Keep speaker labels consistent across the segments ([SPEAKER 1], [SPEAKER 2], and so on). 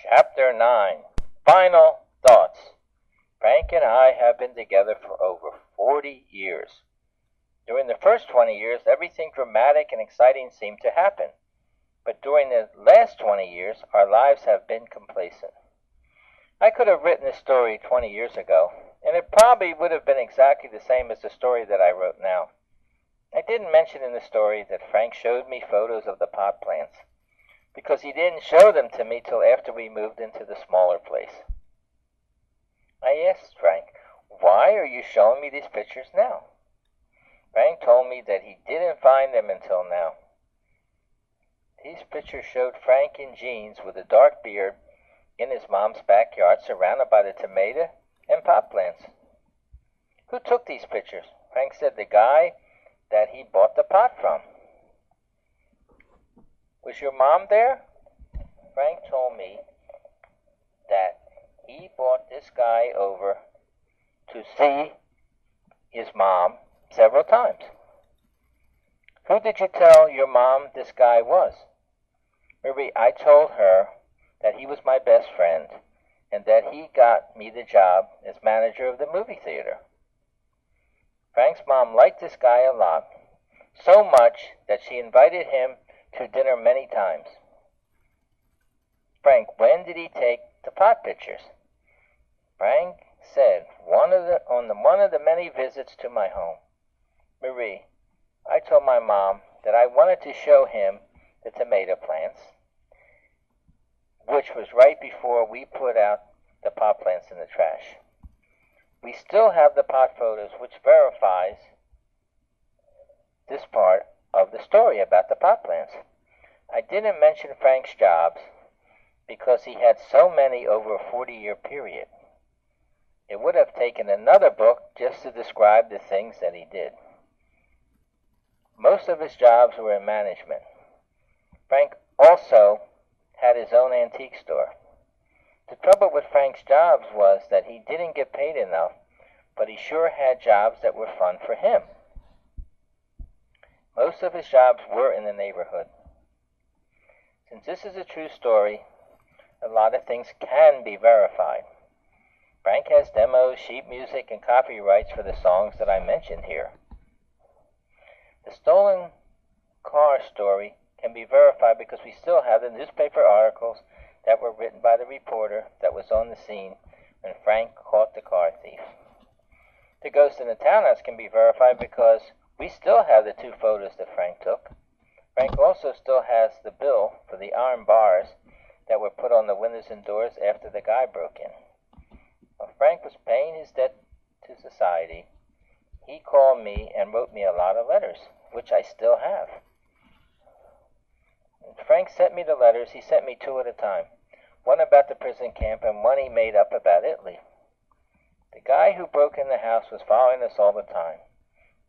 [SPEAKER 1] Chapter 9 Final Thoughts. Frank and I have been together for over 40 years. During the first 20 years, everything dramatic and exciting seemed to happen. But during the last 20 years, our lives have been complacent. I could have written this story 20 years ago, and it probably would have been exactly the same as the story that I wrote now. I didn't mention in the story that Frank showed me photos of the pot plants, because he didn't show them to me till after we moved into the smaller place. I asked Frank, "Why are you showing me these pictures now?" Frank told me that he didn't find them until now. These pictures showed Frank in jeans with a dark beard in his mom's backyard, surrounded by the tomato and pot plants. "Who took these pictures?" Frank said the guy that he bought the pot from. "Was your mom there?" Frank told me that he brought this guy over to see his mom several times. "Who did you tell your mom this guy was?" "Marie, I told her that he was my best friend and that he got me the job as manager of the movie theater." Frank's mom liked this guy a lot, so much that she invited him to dinner many times. "Frank, when did he take the pot pictures?" Frank said, on one of the many visits to my home. "Marie, I told my mom that I wanted to show him the tomato plants, which was right before we put out the pot plants in the trash. We still have the pot photos, which verifies this part of the story about the pot plants. I didn't mention Frank's jobs because he had so many over a 40-year period. It would have taken another book just to describe the things that he did. Most of his jobs were in management. Frank also had his own antique store. The trouble with Frank's jobs was that he didn't get paid enough, but he sure had jobs that were fun for him. Most of his jobs were in the neighborhood. Since this is a true story, a lot of things can be verified. Frank has demos, sheet music, and copyrights for the songs that I mentioned here. The stolen car story can be verified because we still have the newspaper articles that were written by the reporter that was on the scene when Frank caught the car thief. The ghost in the townhouse can be verified because we still have the 2 photos that Frank took. Frank also still has the bill for the iron bars that were put on the windows and doors after the guy broke in. While Frank was paying his debt to society, he called me and wrote me a lot of letters, which I still have. When Frank sent me the letters, he sent me 2 at a time. One about the prison camp and one he made up about Italy. The guy who broke in the house was following us all the time,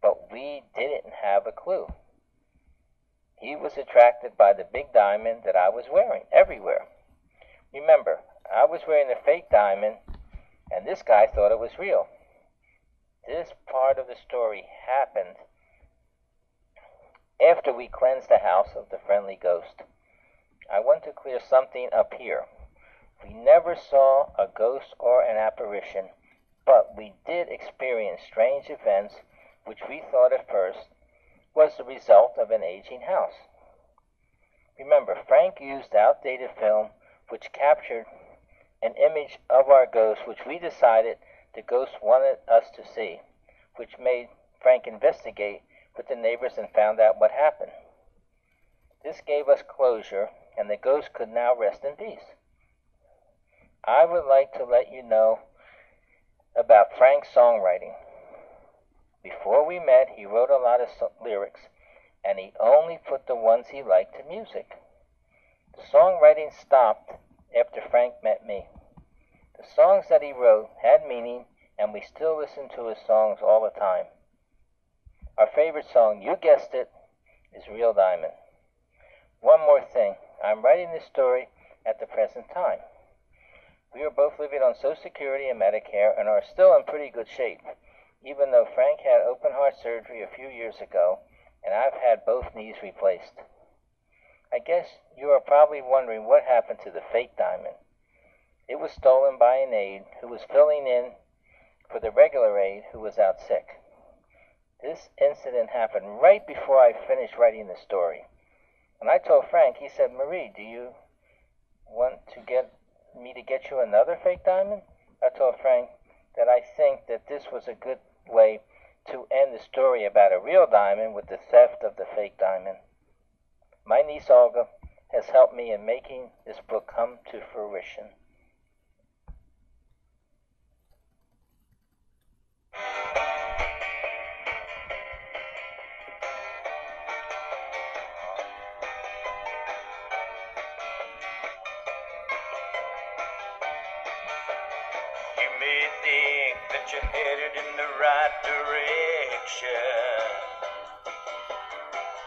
[SPEAKER 1] but we didn't have a clue. He was attracted by the big diamond that I was wearing everywhere. Remember, I was wearing a fake diamond, and this guy thought it was real. This part of the story happened after we cleansed the house of the friendly ghost. I want to clear something up here. We never saw a ghost or an apparition, but we did experience strange events which we thought at first was the result of an aging house. Remember, Frank used outdated film which captured an image of our ghost which we decided the ghost wanted us to see, which made Frank investigate with the neighbors and found out what happened. This gave us closure, and the ghost could now rest in peace. I would like to let you know about Frank's songwriting. Before we met, he wrote a lot of lyrics, and he only put the ones he liked to music. The songwriting stopped after Frank met me. The songs that he wrote had meaning, and we still listen to his songs all the time. Our favorite song, you guessed it, is Real Diamond. One more thing, I'm writing this story at the present time. We are both living on Social Security and Medicare and are still in pretty good shape, even though Frank had open heart surgery a few years ago, and I've had both knees replaced. I guess you are probably wondering what happened to the fake diamond. It was stolen by an aide who was filling in for the regular aide who was out sick. This incident happened right before I finished writing the story. When I told Frank, he said, "Marie, do you want to get me to get you another fake diamond?" I told Frank that I think that this was a good way to end the story about a real diamond with the theft of the fake diamond. My niece Olga has helped me in making this book come to fruition.
[SPEAKER 2] You may think that you're headed in the right direction,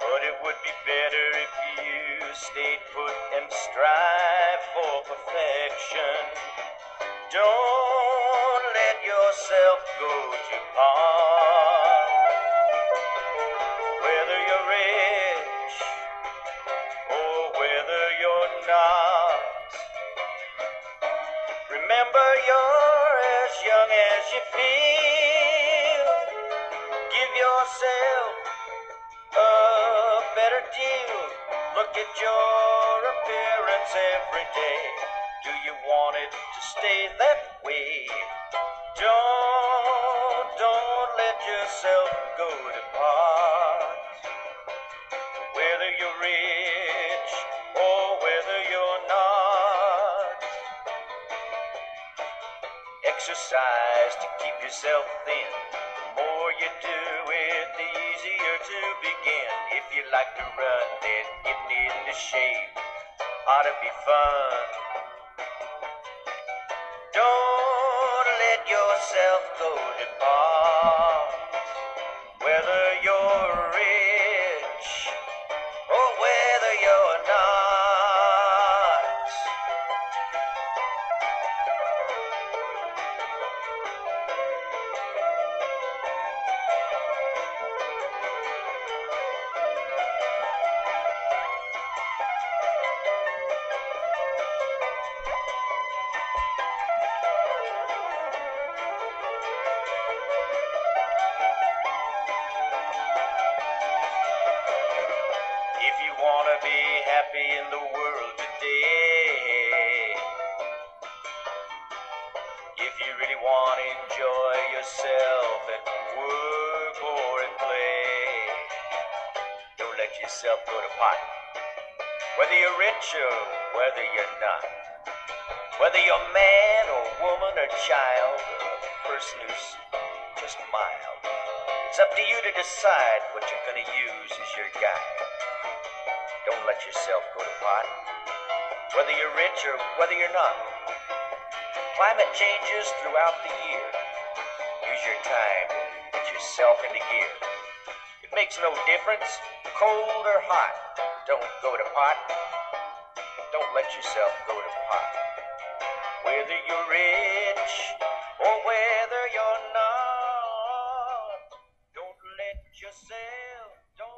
[SPEAKER 2] but it would be better if you stayed put and strive for perfection. Don't let yourself go too far. Whether you're rich or whether you're not, remember you're as young as you feel. Give yourself a better deal. Look at your appearance every day. Do you want it to stay that way? Don't let yourself go to part. Whether you're rich or whether you're not, exercise to keep yourself thin. The more you do it, the easier to begin. If you like to run, then getting into shape ought to be fun. Don't let yourself go to part. Whether you're rich or whether you're not. If you want to be happy in the world today, if you really want to enjoy yourself at work or at play, don't let yourself go to pot. Whether you're rich or whether you're not, whether you're man or woman or child or a person who's just mild, it's up to you to decide what you're going to use as your guide. Don't let yourself go to pot, whether you're rich or whether you're not. Climate changes throughout the year. Use your time to get yourself into gear. It makes no difference, cold or hot. Don't go to pot. Don't let yourself go to pot. Whether you're rich or whether you're not, don't let yourself go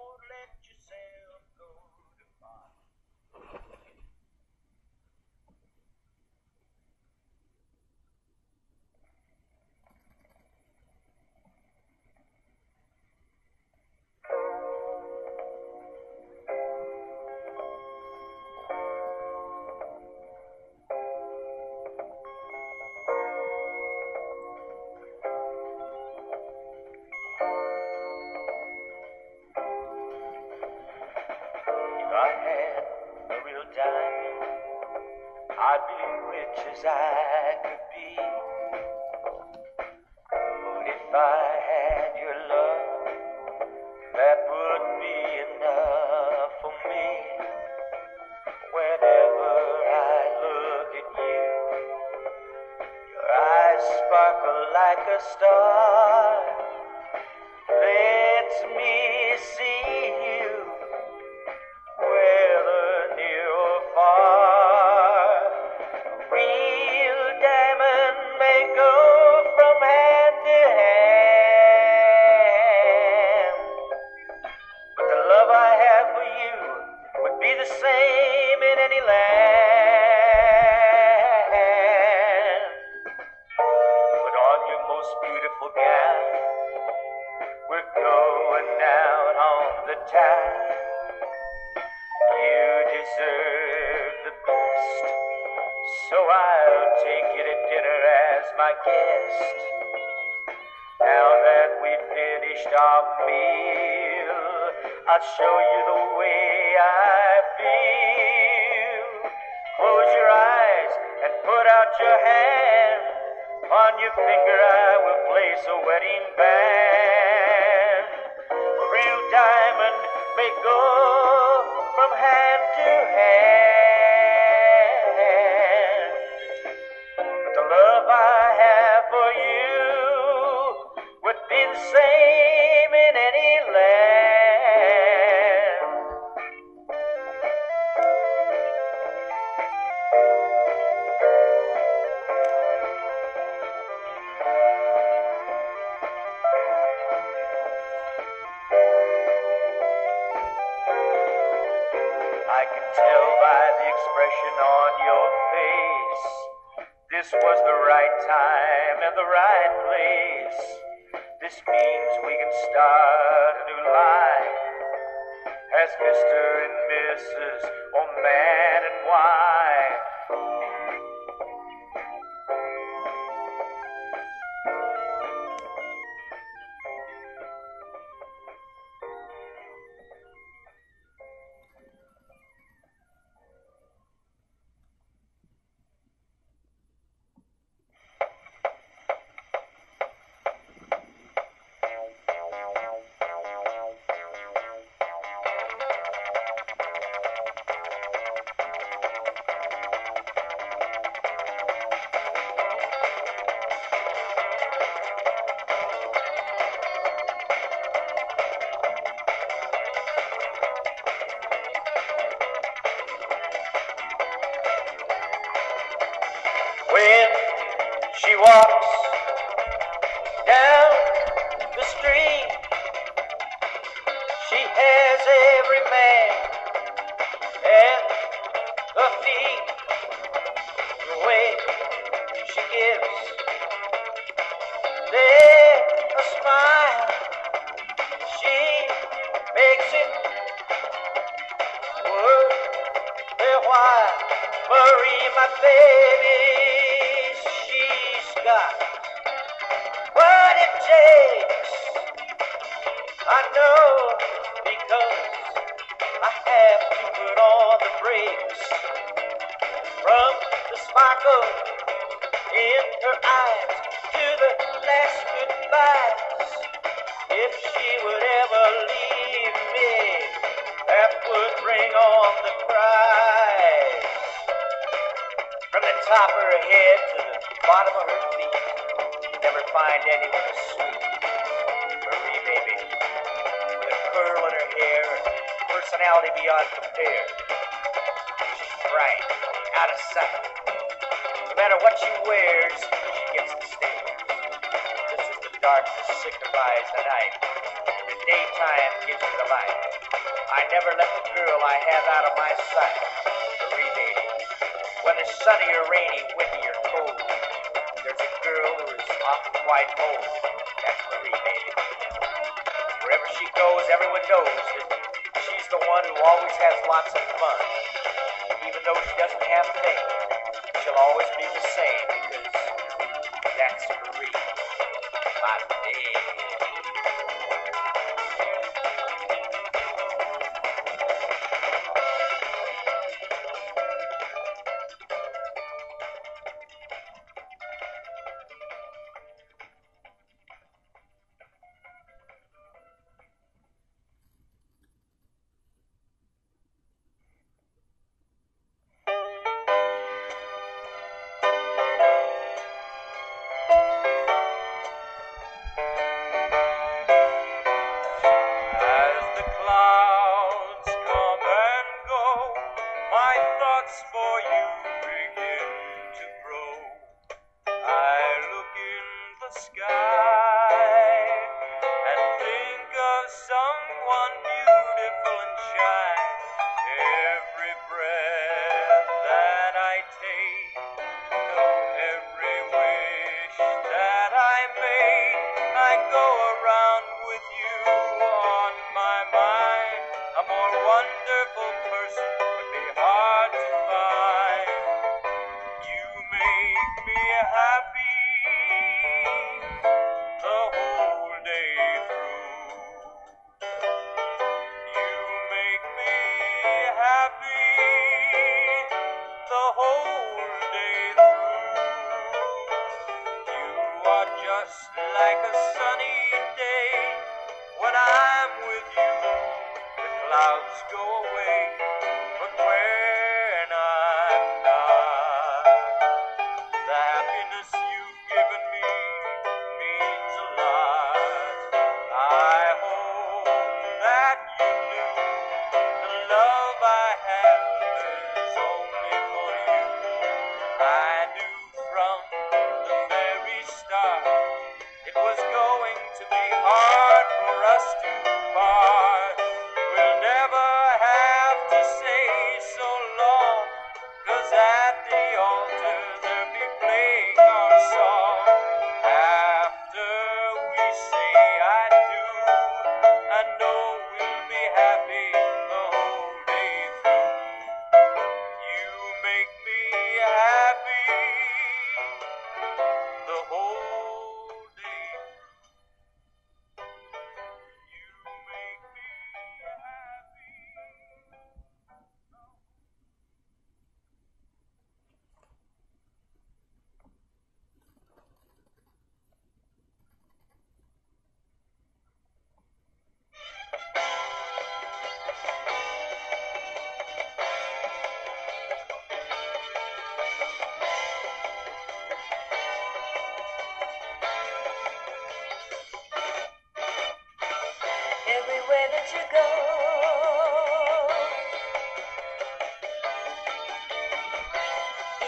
[SPEAKER 2] to pot. If I had a real diamond, I'd be rich as I could be. But if I had your love, that would be enough for me. Whenever I look at you, your eyes sparkle like a star. Lets me see you, whether near or far. A real diamond may go from hand to hand, but the love I have for you would be the same in any land. So I'll take you to dinner as my guest. Now that we've finished our meal, I'll show you the way I feel. Close your eyes and put out your hand. On your finger I will place a wedding band. A real diamond may go from hand to hand, but the love I have for you would be the same in any land. I can tell by the expression on your face, this was the right time and the right place. This means we can start a new life as Mr. and Mrs. or man and wife. When she walks down the street, she has every man at her feet. The way she gives them a smile, she makes it worth their while. Marie, my baby, she's got what it takes. I know, because I have to put on the brakes. From the sparkle in her eyes to the last goodbyes, if she would ever leave me, that would bring on the cries. From the top of her head to the bottom of her feet, you never find anyone as sweet. Marie, baby, with a curl in her hair and personality beyond compare. She's bright, out of sight. No matter what she wears, she gets the stares. Just as the darkness signifies the night, the daytime gives her the light. I never let the girl I have out of my sight. Marie, baby, whether sunny or rainy, windy or cold, there's a girl who is often quite old. That's Marie, baby. Wherever she goes, everyone knows that she's the one who always has lots of fun. Even though she doesn't have fame, she'll always be the same, because that's Marie, my baby. For you begin to grow. I look in the sky and think of someone beautiful and shy. Every breath that I take, every wish that I make, I go around with you on my mind. A more wonderful person would be hard to find. You whole day through. You are just like a sunny day. When I'm with you, the clouds go away. But when I'm not, the happiness you've given me means a lot. I hope that you knew the love I have is only for you. I knew from the very start it was going to be hard for us to part. We'll never have to say so long, 'cause at the altar they'll be playing our song. After we say I do, I know we'll be happy the whole day through. You make me happy the whole day through. You make me happy.
[SPEAKER 3] Everywhere that you go,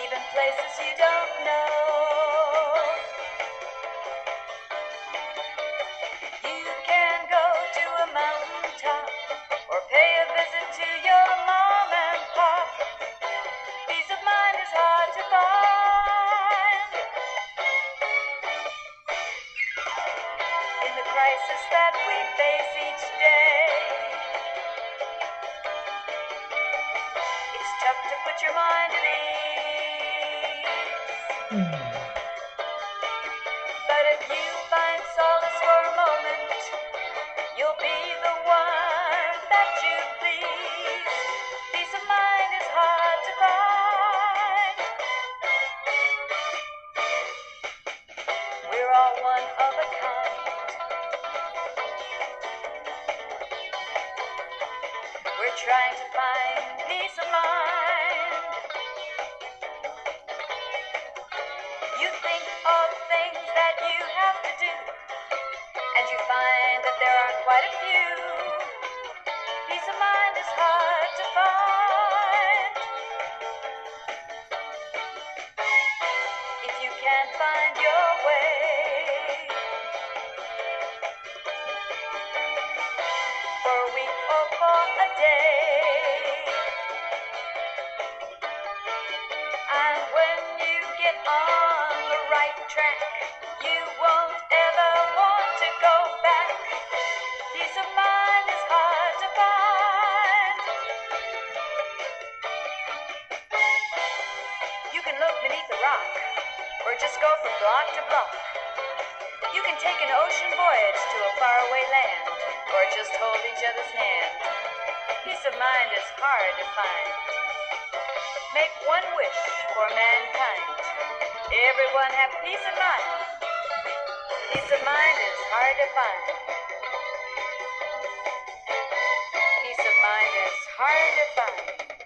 [SPEAKER 3] even places you don't know, you can go to a mountaintop or pay a visit to your mom and pop. Peace of mind is hard to find in the crisis that we face each day. It's tough to put your mind at ease, but if you find solace for a moment, you'll be the one that you please. Peace of mind is hard to find. We're all one of a kind. We're trying to find peace of mind. You think of things that you have to do, and you find that there are quite a few. Peace of mind is hard to find. If you can't find your way, for a week or for a day, and when you get on the right track, you won't ever want to go back. Peace of mind is hard to find. You can look beneath the rock, or just go from block to block. You can take an ocean voyage to a faraway land, or just hold each other's hand. Peace of mind is hard to find. Make one wish for mankind. Everyone have peace of mind. Peace of mind is hard to find. Peace of mind is hard to find.